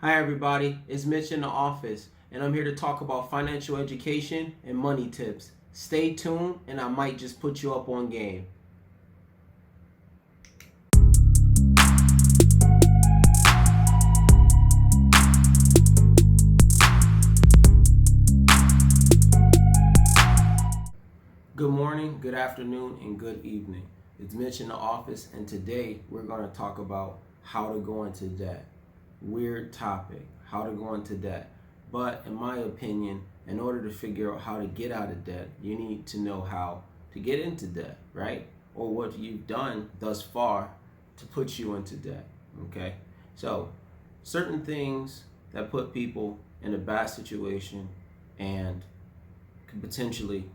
Hi everybody, it's Mitch in the office, and I'm here to talk about financial education and money tips. Stay tuned, and I might just put you up on game. Good morning, good afternoon, and good evening. It's Mitch in the office, and today we're going to talk about how to go into debt. Weird topic, how to go into debt. But in my opinion, in order to figure out how to get out of debt, you need to know how to get into debt, right? Or what you've done thus far to put you into debt, okay? So, certain things that put people in a bad situation and could potentially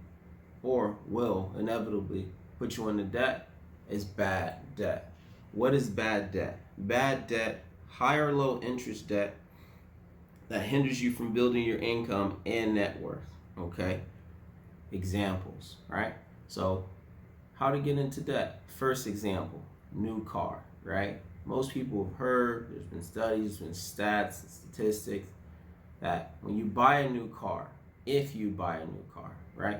or will inevitably put you into debt is bad debt. What is bad debt? Bad debt, high or low interest debt that hinders you from building your income and net worth. Okay? Examples, right? So, how to get into debt. First example, new car, right? Most people have heard, there's been studies, there's been stats and statistics that when you buy a new car, if you buy a new car, right?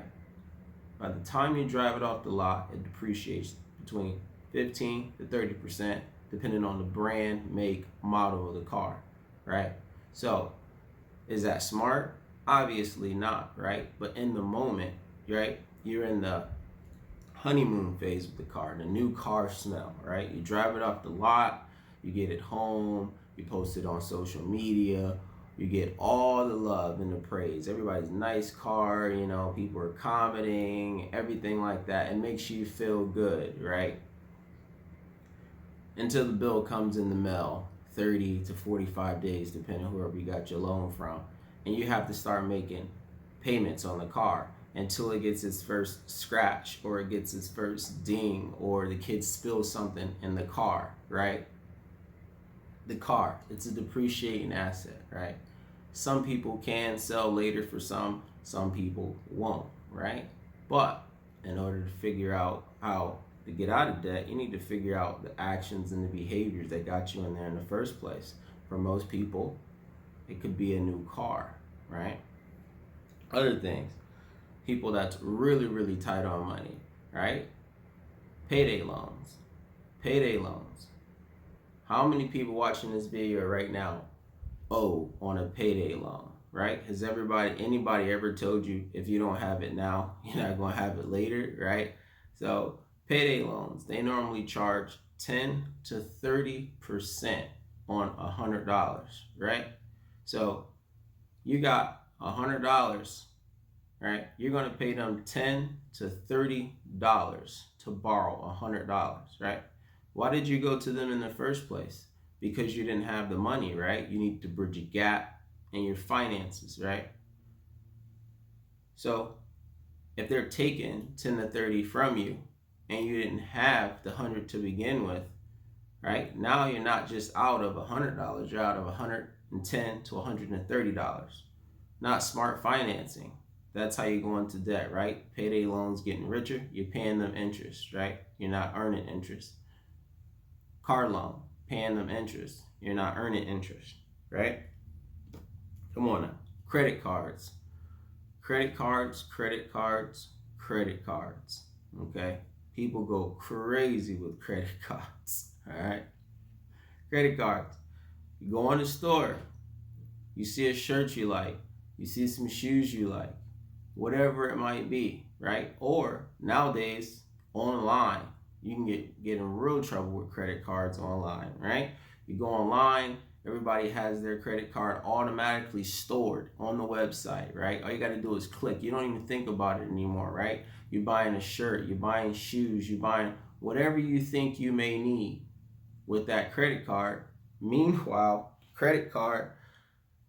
By the time you drive it off the lot, it depreciates between 15 to 30%, depending on the brand, make, model of the car, right? So, is that smart? Obviously not, right? But in the moment, right, you're in the honeymoon phase with the car, the new car smell, right? You drive it off the lot, you get it home, you post it on social media, you get all the love and the praise. Everybody's nice car, people are commenting, everything like that. It makes you feel good, right? Until the bill comes in the mail, 30 to 45 days, depending on whoever you got your loan from. And you have to start making payments on the car until it gets its first scratch or it gets its first ding or the kid spills something in the car, right? The car, it's a depreciating asset, right? Some people can sell later for some people won't, right? But in order to figure out how to get out of debt, you need to figure out the actions and the behaviors that got you in there in the first place. For most people, it could be a new car, right? Other things, people that's really, really tight on money, right? Payday loans. Payday loans. How many people watching this video right now owe on a payday loan, right? Has anybody ever told you if you don't have it now, you're not going to have it later, right? So payday loans, they normally charge 10 to 30% on $100, right? So you got $100, right? You're going to pay them $10 to $30 to borrow $100, right? Why did you go to them in the first place? Because you didn't have the money, right? You need to bridge a gap in your finances, right? So if they're taking 10 to 30 from you and you didn't have the 100 to begin with, right? Now you're not just out of $100, you're out of $110 to $130. Not smart financing. That's how you go into debt, right? Payday loans getting richer, you're paying them interest, right? You're not earning interest. Car loan, paying them interest. You're not earning interest, right? Come on now. Credit cards. Credit cards, credit cards, credit cards. Okay? People go crazy with credit cards. All right? Credit cards. You go in the store, you see a shirt you like, you see some shoes you like, whatever it might be, right? Or nowadays, online, you can get in real trouble with credit cards online, right? You go online, everybody has their credit card automatically stored on the website, right? All you got to do is click. You don't even think about it anymore, right? You're buying a shirt, you're buying shoes, you're buying whatever you think you may need with that credit card. Meanwhile, credit card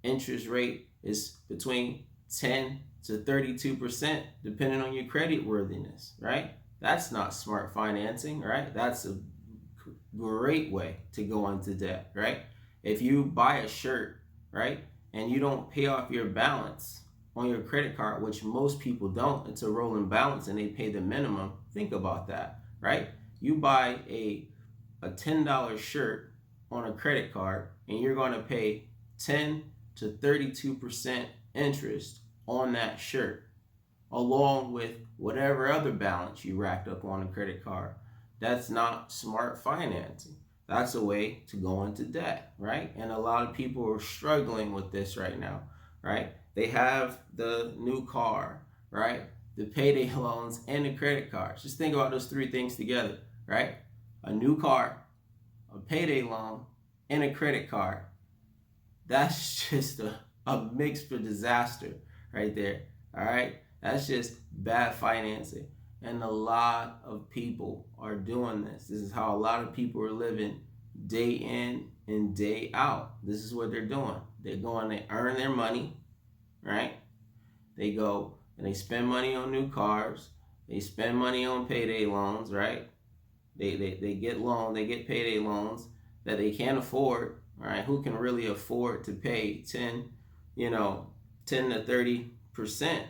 interest rate is between 10 to 32%, depending on your credit worthiness, right? That's not smart financing, right? That's a great way to go into debt, right? If you buy a shirt, right, and you don't pay off your balance on your credit card, which most people don't, it's a rolling balance and they pay the minimum. Think about that, right? You buy a $10 shirt on a credit card and you're going to pay 10 to 32% interest on that shirt, along with whatever other balance you racked up on a credit card. That's not smart financing. That's a way to go into debt, right? And a lot of people are struggling with this right now, right? They have the new car, right? The payday loans and the credit cards. Just think about those three things together, right? A new car, a payday loan, and a credit card. That's just a mix for disaster right there, all right? That's just bad financing. And a lot of people are doing this. This is how a lot of people are living day in and day out. This is what they're doing. They're going to earn their money, right? They go and they spend money on new cars. They spend money on payday loans, right? They get loans, they get payday loans that they can't afford, right? Who can really afford to pay 10 to 30%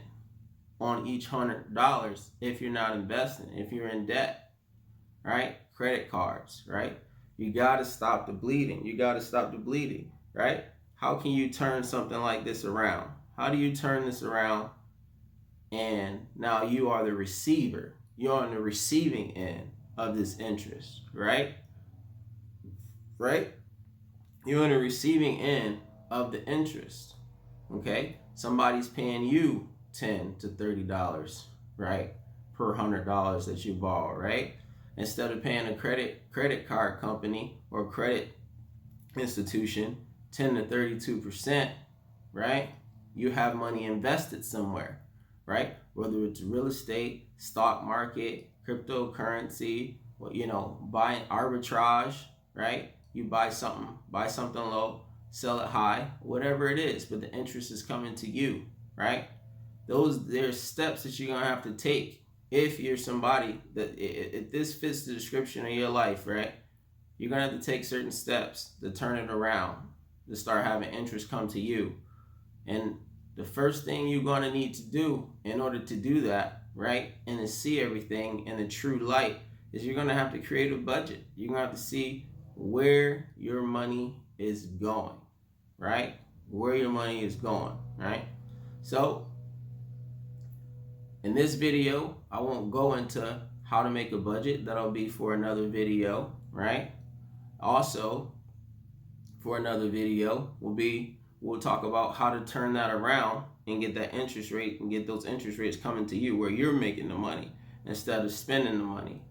on each $100 if you're not investing, if you're in debt, right? Credit cards, right? You got to stop the bleeding. You got to stop the bleeding, right? How can you turn something like this around? How do you turn this around and now you are the receiver? You're on the receiving end of this interest, right? Right? You're on the receiving end of the interest, okay? Somebody's paying you $10 to $30, right, per $100 that you borrow, right? Instead of paying a credit card company or credit institution 10 to 32%, right? You have money invested somewhere, right? Whether it's real estate, stock market, cryptocurrency, buying arbitrage, right? You buy something low, sell it high, whatever it is, but the interest is coming to you, right? There's steps that you're gonna have to take if you're somebody that, if this fits the description of your life, right? You're gonna have to take certain steps to turn it around, to start having interest come to you. And the first thing you're gonna need to do in order to do that, right, and to see everything in the true light, is you're gonna have to create a budget. You're gonna have to see where your money is going, right? Where your money is going, right? So in this video, I won't go into how to make a budget. That'll be for another video, right? Also, for another video, we'll talk about how to turn that around and get that interest rate and get those interest rates coming to you where you're making the money instead of spending the money,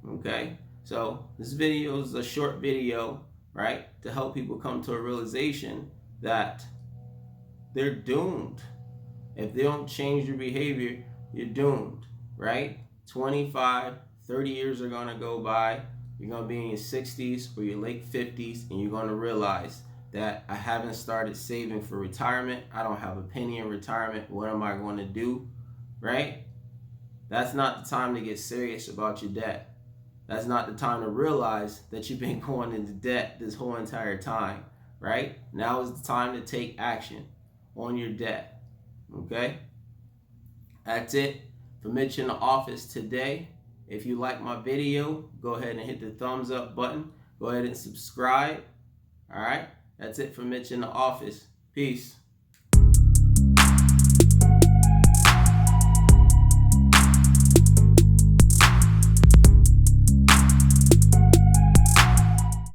okay? So this video is a short video, right, to help people come to a realization that they're doomed. If they don't change your behavior, you're doomed, right? 25, 30 years are gonna go by. You're gonna be in your 60s or your late 50s, and you're gonna realize that I haven't started saving for retirement. I don't have a penny in retirement. What am I going to do, right? That's not the time to get serious about your debt. That's not the time to realize that you've been going into debt this whole entire time, right? Now is the time to take action on your debt, okay? That's it for Mitch in the Office today. If you like my video, go ahead and hit the thumbs up button. Go ahead and subscribe, all right? That's it for Mitch in the Office. Peace.